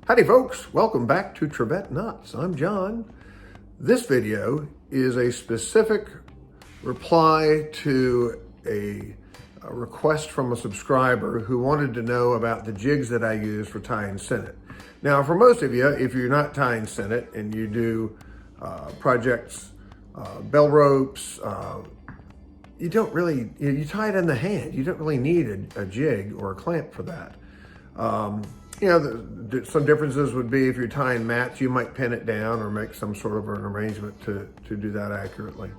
Howdy folks, welcome back to Trivet Nuts. I'm John. This video is a specific reply to a request from a subscriber who wanted to know about the jigs that I use for tying Sennit. Now for most of you, if you're not tying Sennit and you do projects, bell ropes, you don't really, you tie it in the hand. You don't really need a jig or a clamp for that. Some differences would be if you're tying mats, you might pin it down or make some sort of an arrangement to do that accurately.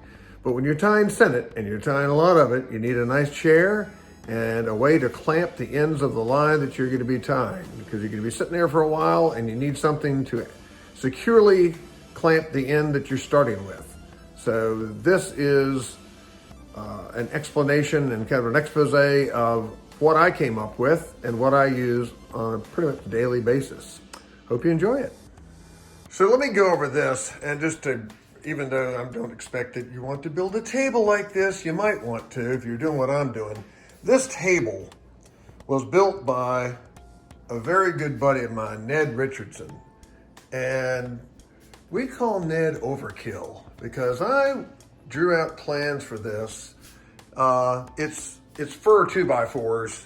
But when you're tying Sennit, and you're tying a lot of it, you need a nice chair and a way to clamp the ends of the line that you're going to be tying, because you're going to be sitting there for a while and you need something to securely clamp the end that you're starting with. So this is an explanation and kind of an expose of what I came up with and what I use on a pretty much daily basis. Hope you enjoy it. So let me go over this, and just to, even though I don't expect that you want to build a table like this, you might want to if you're doing what I'm doing. This table was built by a very good buddy of mine, Ned Richardson. And we call Ned Overkill because I drew out plans for this. It's fur 2x4s,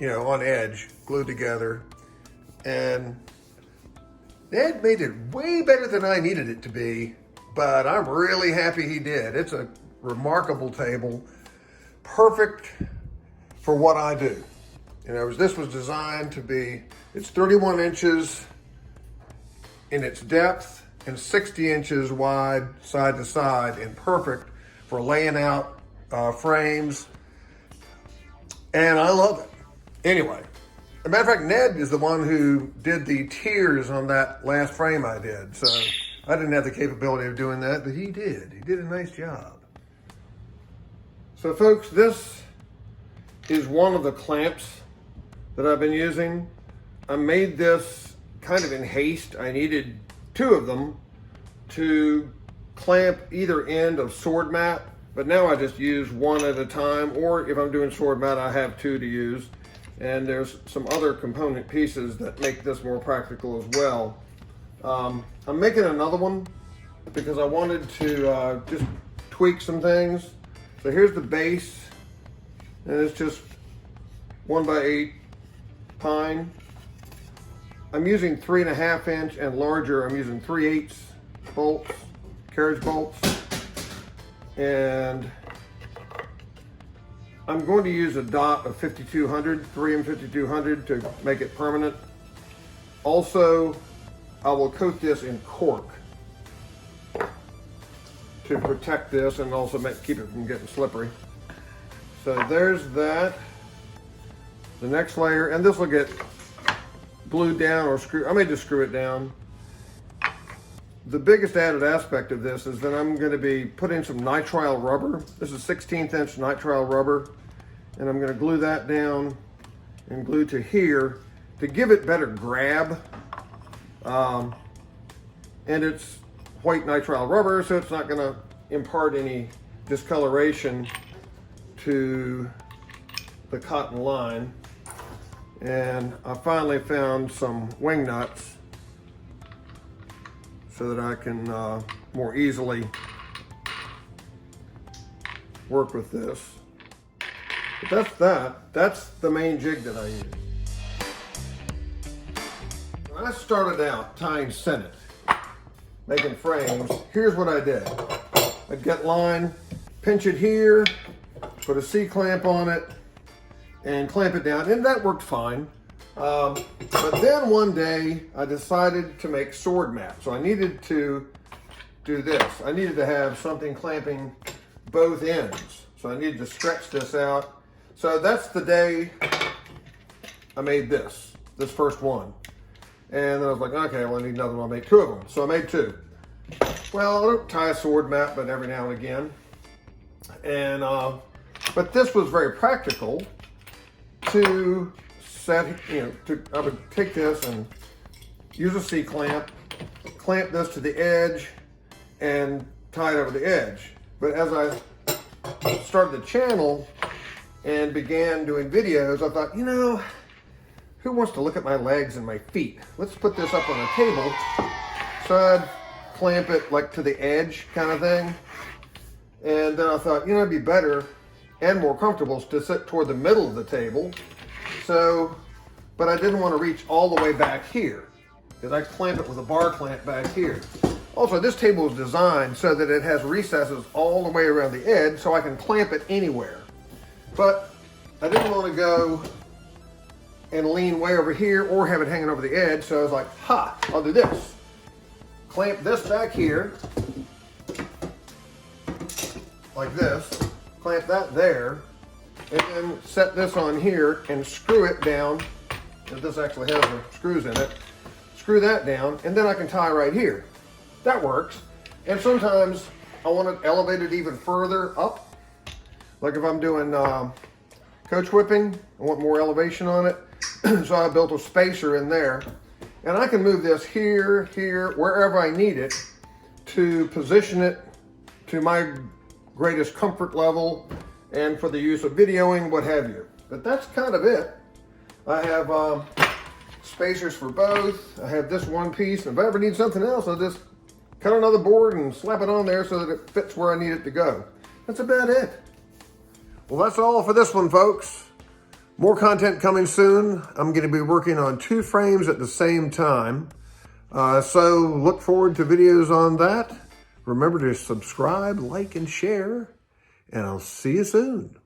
on edge, glued together. And Ned made it way better than I needed it to be, but I'm really happy he did. It's a remarkable table, perfect for what I do. This was designed to be, it's 31 inches in its depth and 60 inches wide side to side, and perfect for laying out frames. And I love it. Anyway, as a matter of fact, Ned is the one who did the tiers on that last frame I did. So I didn't have the capability of doing that, but he did. He did a nice job. So folks, this is one of the clamps that I've been using. I made this kind of in haste. I needed two of them to clamp either end of sword mat. But now I just use one at a time, or if I'm doing sword mat, I have two to use. And there's some other component pieces that make this more practical as well. I'm making another one because I wanted to just tweak some things. So here's the base, and it's just 1x8 pine. I'm using 3.5 inch, and larger I'm using 3/8 bolts, carriage bolts. And I'm going to use a dot of 5200, 3M 5200 to make it permanent. Also, I will coat this in cork to protect this and also keep it from getting slippery. So there's that. The next layer, and this will get glued down or screwed. I may just screw it down. The biggest added aspect of this is that I'm going to be putting some nitrile rubber. This is 1/16 inch nitrile rubber, and I'm going to glue that down and glue to here to give it better grab. And it's white nitrile rubber, so it's not going to impart any discoloration to the cotton line. And I finally found some wing nuts so that I can more easily work with this. But that's the main jig that I use. When I started out tying Sennit, making frames, here's what I did. I'd get line, pinch it here, put a C-clamp on it, and clamp it down, and that worked fine. But then one day I decided to make sword mat. So I needed to do this. I needed to have something clamping both ends. So I needed to stretch this out. So that's the day I made this first one. And then I was like, okay, well I need another one. I'll make two of them. So I made two. Well, I don't tie a sword mat, but every now and again. And, but this was very practical to set, I would take this and use a C-clamp, clamp this to the edge, and tie it over the edge. But as I started the channel and began doing videos, I thought, who wants to look at my legs and my feet? Let's put this up on a table. So I'd clamp it like to the edge kind of thing. And then I thought, you know, it'd be better and more comfortable to sit toward the middle of the table. So, but I didn't want to reach all the way back here because I clamp it with a bar clamp back here. Also, this table is designed so that it has recesses all the way around the edge so I can clamp it anywhere. But I didn't want to go and lean way over here or have it hanging over the edge, so I was like, ha, I'll do this. Clamp this back here, like this, clamp that there, and then set this on here and screw it down. This actually has the screws in it. Screw that down, and then I can tie right here. That works. And sometimes I want it elevated even further up. Like if I'm doing coach whipping, I want more elevation on it. So I built a spacer in there. And I can move this here, here, wherever I need it to position it to my greatest comfort level and for the use of videoing, what have you. But that's kind of it. I have spacers for both. I have this one piece. If I ever need something else, I'll just cut another board and slap it on there so that it fits where I need it to go. That's about it. Well, that's all for this one, folks. More content coming soon. I'm going to be working on 2 frames at the same time. So look forward to videos on that. Remember to subscribe, like, and share. And I'll see you soon.